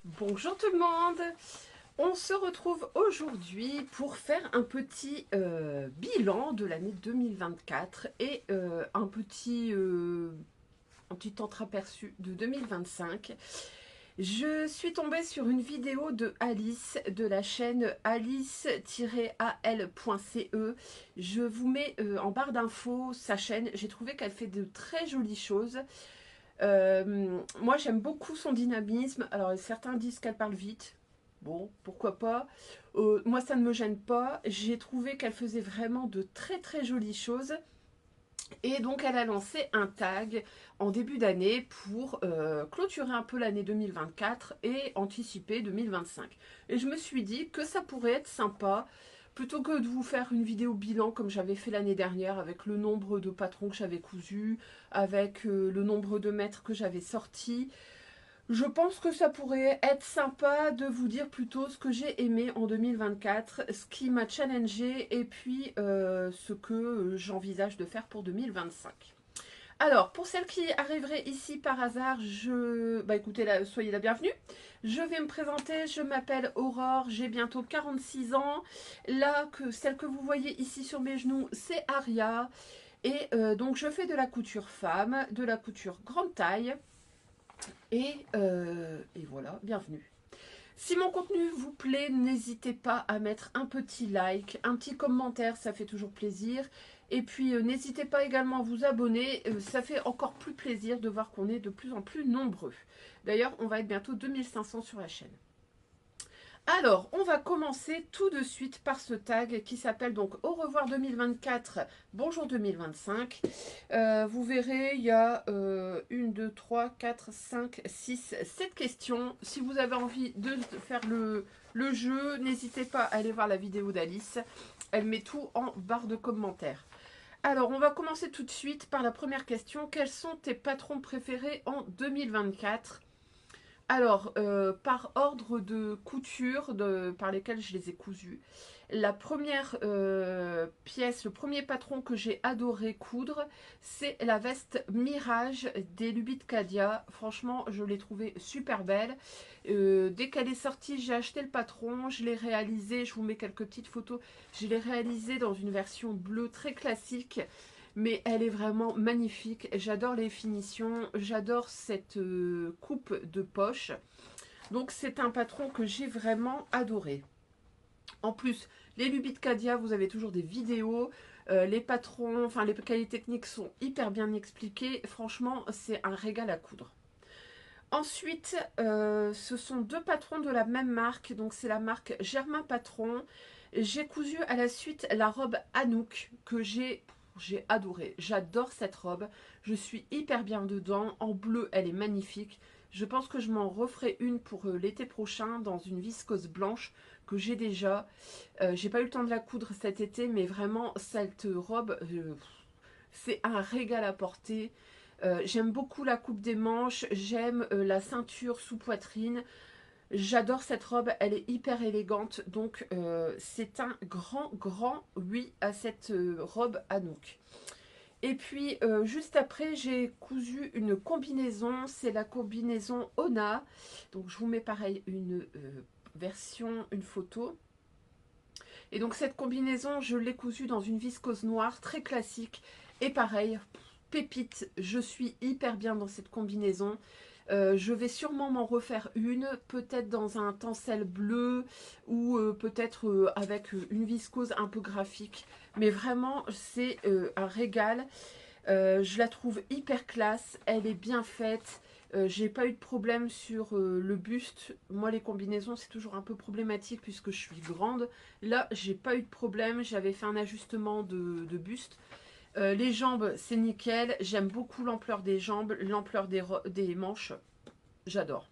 Bonjour tout le monde. On se retrouve aujourd'hui pour faire un petit bilan de l'année 2024 et un petit entreaperçu de 2025. Je suis tombée sur une vidéo de Alice de la chaîne alice-al.ce. Je vous mets en barre d'infos sa chaîne. J'ai trouvé qu'elle fait de très jolies choses. Moi, j'aime beaucoup son dynamisme. Alors, certains disent qu'elle parle vite. Bon, pourquoi pas. Moi, ça ne me gêne pas. J'ai trouvé qu'elle faisait vraiment de très très jolies choses. Et donc, elle a lancé un tag en début d'année pour clôturer un peu l'année 2024 et anticiper 2025. Et je me suis dit que ça pourrait être sympa, plutôt que de vous faire une vidéo bilan comme j'avais fait l'année dernière avec le nombre de patrons que j'avais cousus, avec le nombre de mètres que j'avais sortis. Je pense que ça pourrait être sympa de vous dire plutôt ce que j'ai aimé en 2024, ce qui m'a challengé et puis ce que j'envisage de faire pour 2025. Alors, pour celles qui arriveraient ici par hasard, écoutez, soyez la bienvenue. Je vais me présenter, je m'appelle Aurore, j'ai bientôt 46 ans. Là, celle que vous voyez ici sur mes genoux, c'est Aria. Et donc, je fais de la couture femme, de la couture grande taille. Et voilà, bienvenue. Si mon contenu vous plaît, n'hésitez pas à mettre un petit like, un petit commentaire, ça fait toujours plaisir. Et puis n'hésitez pas également à vous abonner, ça fait encore plus plaisir de voir qu'on est de plus en plus nombreux. D'ailleurs, on va être bientôt 2500 sur la chaîne. Alors, on va commencer tout de suite par ce tag qui s'appelle donc Au revoir 2024, bonjour 2025. Vous verrez, il y a 1, 2, 3, 4, 5, 6, 7 questions. Si vous avez envie de faire le jeu, n'hésitez pas à aller voir la vidéo d'Alice. Elle met tout en barre de commentaires. Alors, on va commencer tout de suite par la première question. Quels sont tes patrons préférés en 2024 ? Alors, par ordre de couture par lesquels je les ai cousus. La première pièce, le premier patron que j'ai adoré coudre, c'est la veste Mirage des Lubit Cadia. Franchement, je l'ai trouvée super belle. Dès qu'elle est sortie, j'ai acheté le patron, je l'ai réalisé, je vous mets quelques petites photos, je l'ai réalisé dans une version bleue très classique. Mais elle est vraiment magnifique. J'adore les finitions. J'adore cette coupe de poche. Donc c'est un patron que j'ai vraiment adoré. En plus, les Lubit Cadia, vous avez toujours des vidéos. Les patrons, enfin les cahiers techniques sont hyper bien expliqués. Franchement, c'est un régal à coudre. Ensuite, ce sont deux patrons de la même marque. Donc c'est la marque Germain Patron. J'ai cousu à la suite la robe Anouk que j'ai adoré. J'adore cette robe. Je suis hyper bien dedans. En bleu, elle est magnifique. Je pense que je m'en referai une pour l'été prochain dans une viscose blanche que j'ai déjà. J'ai pas eu le temps de la coudre cet été, mais vraiment cette robe, c'est un régal à porter. J'aime beaucoup la coupe des manches. J'aime la ceinture sous poitrine. J'adore cette robe, elle est hyper élégante, donc c'est un grand oui à cette robe Anouk. Et puis juste après, j'ai cousu une combinaison, c'est la combinaison Ona. Donc je vous mets pareil une version, une photo. Et donc cette combinaison, je l'ai cousue dans une viscose noire très classique. Et pareil, pépite, je suis hyper bien dans cette combinaison. Je vais sûrement m'en refaire une, peut-être dans un tencel bleu ou peut-être avec une viscose un peu graphique. Mais vraiment, c'est un régal. Je la trouve hyper classe, elle est bien faite. J'ai pas eu de problème sur le buste. Moi, les combinaisons, c'est toujours un peu problématique puisque je suis grande. Là, j'ai pas eu de problème. J'avais fait un ajustement de buste. Les jambes, c'est nickel. J'aime beaucoup l'ampleur des jambes, l'ampleur des manches. J'adore.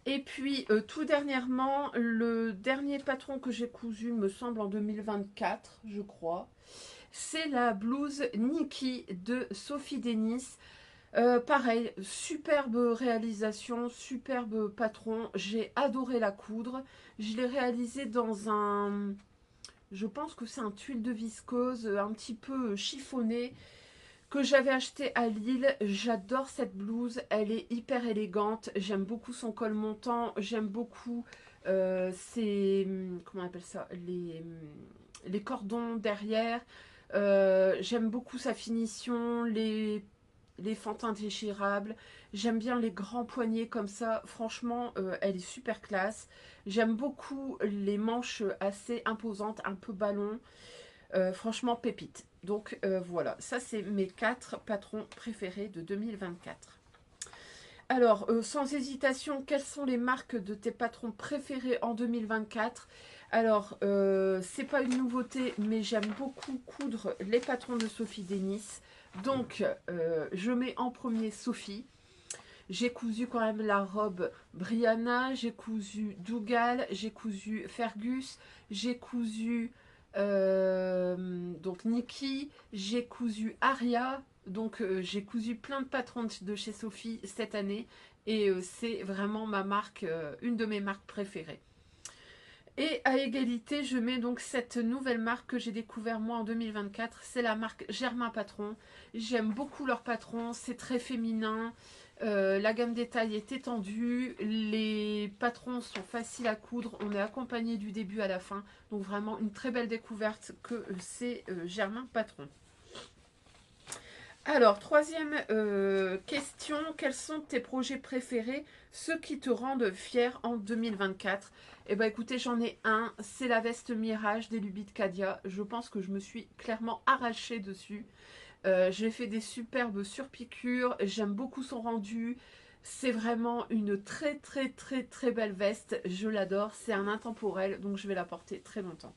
Et puis, tout dernièrement, le dernier patron que j'ai cousu, me semble en 2024, je crois, c'est la blouse Nikki de Sophie Denis. Pareil, superbe réalisation, superbe patron. J'ai adoré la coudre. Je l'ai réalisée dans je pense que c'est un tuile de viscose un petit peu chiffonné que j'avais acheté à Lille. J'adore cette blouse, elle est hyper élégante, j'aime beaucoup son col montant, j'aime beaucoup comment on appelle ça, les cordons derrière. J'aime beaucoup sa finition, les fentins déchirables. J'aime bien les grands poignets comme ça. Franchement, elle est super classe. J'aime beaucoup les manches assez imposantes, un peu ballon. Franchement, pépite. Donc voilà, ça c'est mes 4 patrons préférés de 2024. Alors, sans hésitation, quelles sont les marques de tes patrons préférés en 2024? Alors, c'est pas une nouveauté, mais j'aime beaucoup coudre les patrons de Sophie Denis. Donc, je mets en premier Sophie. J'ai cousu quand même la robe Brianna, j'ai cousu Dougal, j'ai cousu Fergus, j'ai cousu donc Nikki, j'ai cousu Aria. Donc j'ai cousu plein de patrons de chez Sophie cette année et c'est vraiment ma marque, une de mes marques préférées. Et à égalité, je mets donc cette nouvelle marque que j'ai découvert moi en 2024, c'est la marque Germain Patron. J'aime beaucoup leur patron, c'est très féminin, la gamme des tailles est étendue, les patrons sont faciles à coudre, on est accompagné du début à la fin, donc vraiment une très belle découverte que c'est Germain Patron. Alors, troisième question, quels sont tes projets préférés, ceux qui te rendent fier en 2024? Eh bien écoutez, j'en ai un, c'est la veste Mirage des Lubies de Cadia. Je pense que je me suis clairement arrachée dessus. J'ai fait des superbes surpiqûres, j'aime beaucoup son rendu. C'est vraiment une très très très très belle veste, je l'adore, c'est un intemporel, donc je vais la porter très longtemps.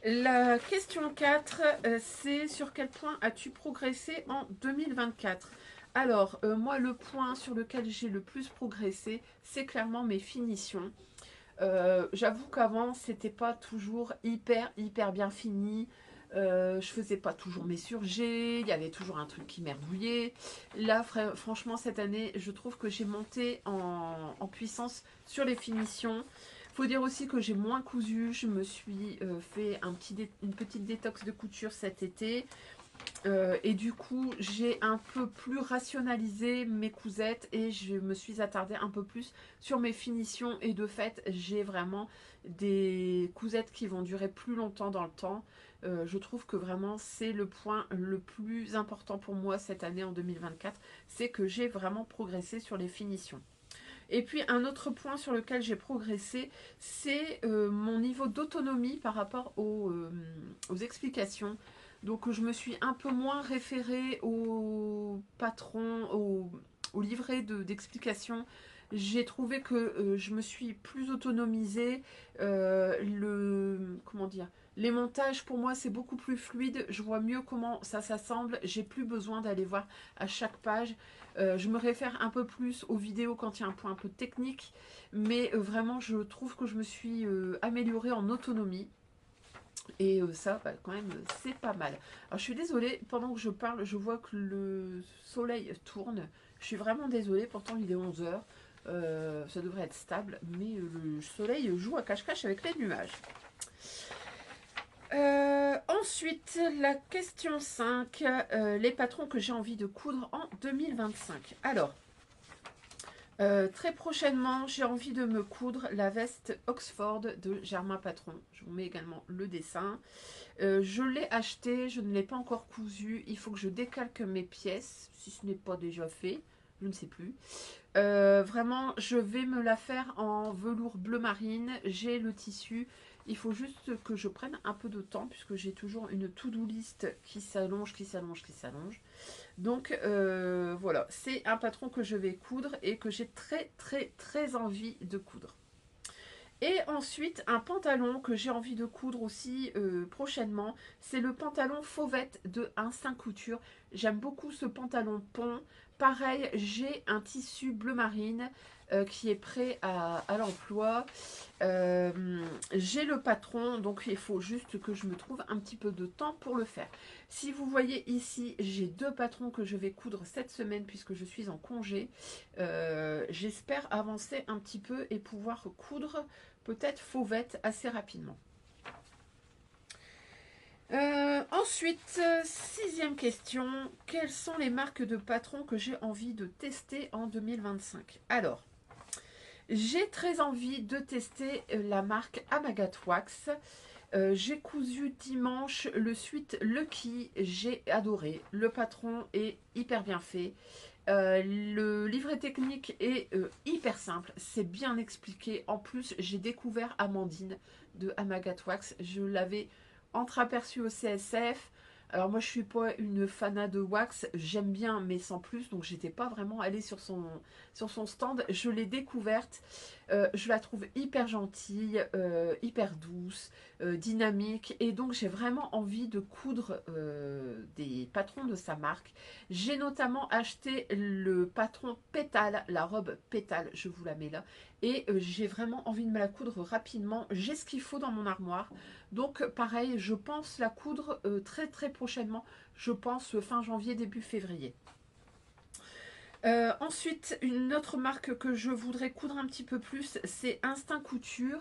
La question 4, c'est sur quel point as-tu progressé en 2024? Alors, moi, le point sur lequel j'ai le plus progressé, c'est clairement mes finitions. J'avoue qu'avant, c'était pas toujours hyper bien fini. Je faisais pas toujours mes surjets, il y avait toujours un truc qui merdouillait. Là, franchement, cette année, je trouve que j'ai monté en puissance sur les finitions. Faut dire aussi que j'ai moins cousu, je me suis fait une petite détox de couture cet été. Et du coup, j'ai un peu plus rationalisé mes cousettes et je me suis attardée un peu plus sur mes finitions. Et de fait, j'ai vraiment des cousettes qui vont durer plus longtemps dans le temps. Je trouve que vraiment, c'est le point le plus important pour moi cette année en 2024. C'est que j'ai vraiment progressé sur les finitions. Et puis un autre point sur lequel j'ai progressé, c'est mon niveau d'autonomie par rapport aux explications. Donc je me suis un peu moins référée au patron, au livret d'explications. J'ai trouvé que je me suis plus autonomisée. Comment dire, les montages pour moi c'est beaucoup plus fluide. Je vois mieux comment ça s'assemble. J'ai plus besoin d'aller voir à chaque page. Je me réfère un peu plus aux vidéos quand il y a un point un peu technique, mais vraiment je trouve que je me suis améliorée en autonomie. Et ça, bah, quand même, c'est pas mal. Alors je suis désolée, pendant que je parle, je vois que le soleil tourne. Je suis vraiment désolée, pourtant il est 11 h. Ça devrait être stable, mais le soleil joue à cache-cache avec les nuages. Ensuite, la question 5, les patrons que j'ai envie de coudre en 2025. Alors, très prochainement, j'ai envie de me coudre la veste Oxford de Germain Patron. Je vous mets également le dessin. Je l'ai acheté, je ne l'ai pas encore cousu. Il faut que je décalque mes pièces, si ce n'est pas déjà fait. Je ne sais plus. Vraiment, je vais me la faire en velours bleu marine. J'ai le tissu. Il faut juste que je prenne un peu de temps puisque j'ai toujours une to-do list qui s'allonge, qui s'allonge, qui s'allonge. Donc voilà, c'est un patron que je vais coudre et que j'ai très envie de coudre. Et ensuite, un pantalon que j'ai envie de coudre aussi prochainement, c'est le pantalon fauvette de 1,5 couture. J'aime beaucoup ce pantalon pont. Pareil, j'ai un tissu bleu marine qui est prêt à l'emploi. J'ai le patron, donc il faut juste que je me trouve un petit peu de temps pour le faire. Si vous voyez ici, j'ai 2 patrons que je vais coudre cette semaine puisque je suis en congé. J'espère avancer un petit peu et pouvoir coudre peut-être fauvette assez rapidement. Ensuite, sixième question. Quelles sont les marques de patrons que j'ai envie de tester en 2025? Alors, j'ai très envie de tester la marque Amagat Wax. J'ai cousu dimanche le suite Lucky, j'ai adoré. Le patron est hyper bien fait. Le livret technique est hyper simple, c'est bien expliqué. En plus, j'ai découvert Amandine de Amagat Wax. Je l'avais entreaperçue au CSF. Alors moi, je suis pas une fanat de wax, j'aime bien, mais sans plus. Donc, j'étais pas vraiment allée sur son stand. Je l'ai découverte. Je la trouve hyper gentille, hyper douce, dynamique. Et donc, j'ai vraiment envie de coudre des patrons de sa marque. J'ai notamment acheté le patron Pétale, la robe Pétale, je vous la mets là. Et j'ai vraiment envie de me la coudre rapidement. J'ai ce qu'il faut dans mon armoire. Donc pareil, je pense la coudre très très prochainement. Je pense fin janvier, début février. Ensuite, une autre marque que je voudrais coudre un petit peu plus, c'est Instinct Couture.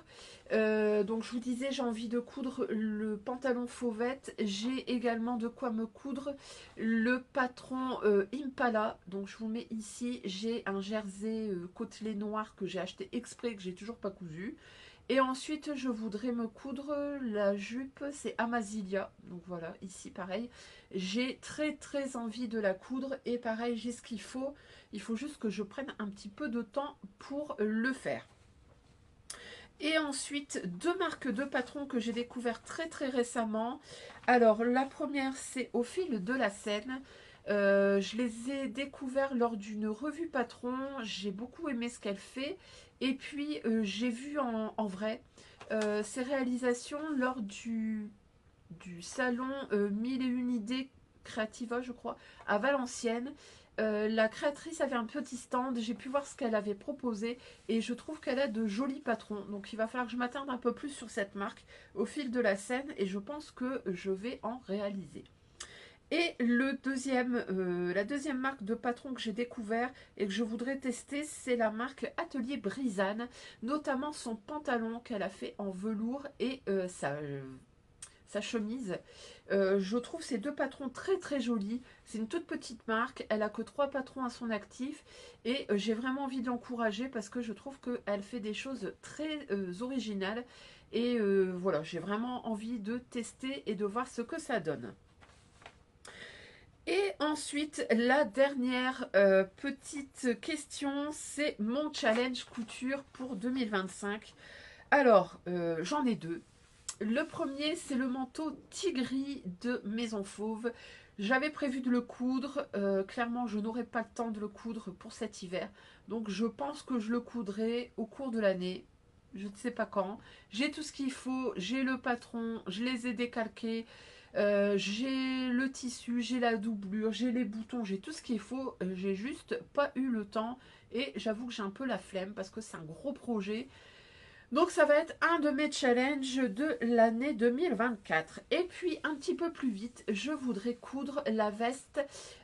Donc je vous disais, j'ai envie de coudre le pantalon fauvette. J'ai également de quoi me coudre le patron Impala. Donc je vous mets ici, j'ai un jersey côtelé noir que j'ai acheté exprès, que j'ai toujours pas cousu. Et ensuite, je voudrais me coudre la jupe, c'est Amazilia. Donc voilà, ici pareil. J'ai très très envie de la coudre et pareil, j'ai ce qu'il faut. Il faut juste que je prenne un petit peu de temps pour le faire. Et ensuite, deux marques de patrons que j'ai découvert très très récemment. Alors, la première, c'est Au fil de la Seine. Je les ai découverts lors d'une revue patron. J'ai beaucoup aimé ce qu'elle fait. Et puis, j'ai vu en vrai ses réalisations lors du salon 1001 idées Creativa, je crois, à Valenciennes. La créatrice avait un petit stand, j'ai pu voir ce qu'elle avait proposé et je trouve qu'elle a de jolis patrons. Donc il va falloir que je m'attarde un peu plus sur cette marque au fil de la scène et je pense que je vais en réaliser. Et la deuxième marque de patron que j'ai découvert et que je voudrais tester, c'est la marque Atelier Brisane, notamment son pantalon qu'elle a fait en velours et sa chemise. Je trouve ces deux patrons très très jolis. C'est une toute petite marque, elle a que 3 patrons à son actif et j'ai vraiment envie de l'encourager parce que je trouve qu'elle fait des choses très originales et voilà, j'ai vraiment envie de tester et de voir ce que ça donne. Et ensuite, la dernière petite question, c'est mon challenge couture pour 2025. Alors, j'en ai deux. Le premier, c'est le manteau Tigri de Maison Fauve. J'avais prévu de le coudre. Clairement, je n'aurai pas le temps de le coudre pour cet hiver. Donc, je pense que je le coudrai au cours de l'année. Je ne sais pas quand. J'ai tout ce qu'il faut. J'ai le patron. Je les ai décalqués. J'ai le tissu. J'ai la doublure. J'ai les boutons. J'ai tout ce qu'il faut. J'ai juste pas eu le temps. Et j'avoue que j'ai un peu la flemme parce que c'est un gros projet. Donc ça va être un de mes challenges de l'année 2024. Et puis un petit peu plus vite, je voudrais coudre la veste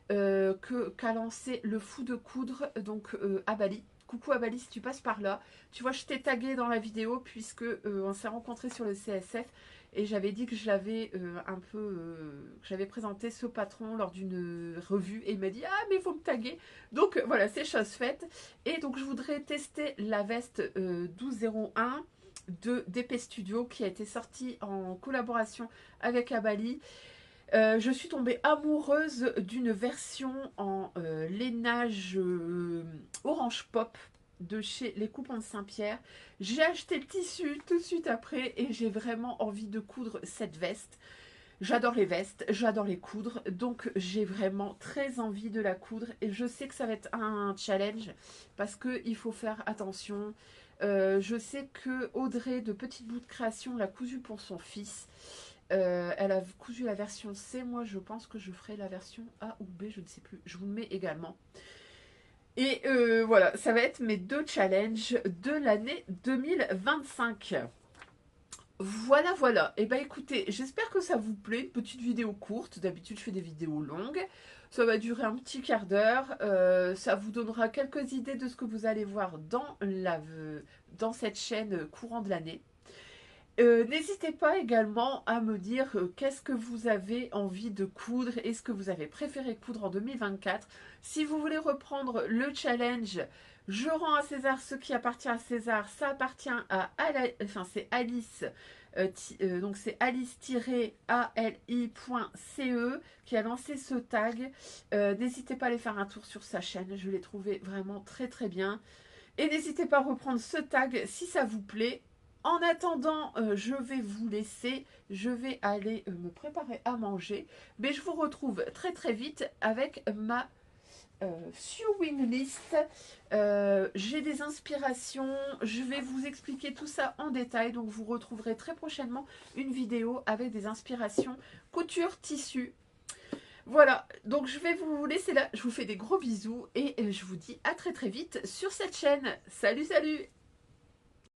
qu'a lancé le fou de coudre, donc à Bali. Coucou à Bali si tu passes par là. Tu vois, je t'ai tagué dans la vidéo puisque on s'est rencontrés sur le CSF et j'avais dit que j'avais présenté ce patron lors d'une revue et il m'a dit ah mais il faut me taguer. Donc voilà, c'est chose faite. Et donc je voudrais tester la veste 1201 de DP Studio qui a été sortie en collaboration avec Abali. Je suis tombée amoureuse d'une version en lainage orange pop de chez Les Coupons de Saint-Pierre. J'ai acheté le tissu tout de suite après et j'ai vraiment envie de coudre cette veste. J'adore les vestes, j'adore les coudre, donc j'ai vraiment très envie de la coudre et je sais que ça va être un challenge parce qu'il faut faire attention. Je sais que Audrey de Petite Bout de Création l'a cousu pour son fils. Elle a cousu la version C, moi je pense que je ferai la version A ou B, je ne sais plus. Je vous le mets également. Et voilà, ça va être mes deux challenges de l'année 2025. Voilà, voilà. Et ben écoutez, j'espère que ça vous plaît. Une petite vidéo courte. D'habitude, je fais des vidéos longues. Ça va durer un petit quart d'heure. Ça vous donnera quelques idées de ce que vous allez voir dans cette chaîne courant de l'année. N'hésitez pas également à me dire qu'est-ce que vous avez envie de coudre et ce que vous avez préféré coudre en 2024. Si vous voulez reprendre le challenge, je rends à César ce qui appartient à César, ça appartient à enfin c'est Alice, donc c'est alice-ali.ce qui a lancé ce tag. N'hésitez pas à aller faire un tour sur sa chaîne, je l'ai trouvé vraiment très très bien. Et n'hésitez pas à reprendre ce tag si ça vous plaît. En attendant, je vais vous laisser. Je vais aller me préparer à manger. Mais je vous retrouve très très vite avec ma sewing list. J'ai des inspirations. Je vais vous expliquer tout ça en détail. Donc vous retrouverez très prochainement une vidéo avec des inspirations couture tissu. Voilà, donc je vais vous laisser là. Je vous fais des gros bisous et je vous dis à très très vite sur cette chaîne. Salut, salut!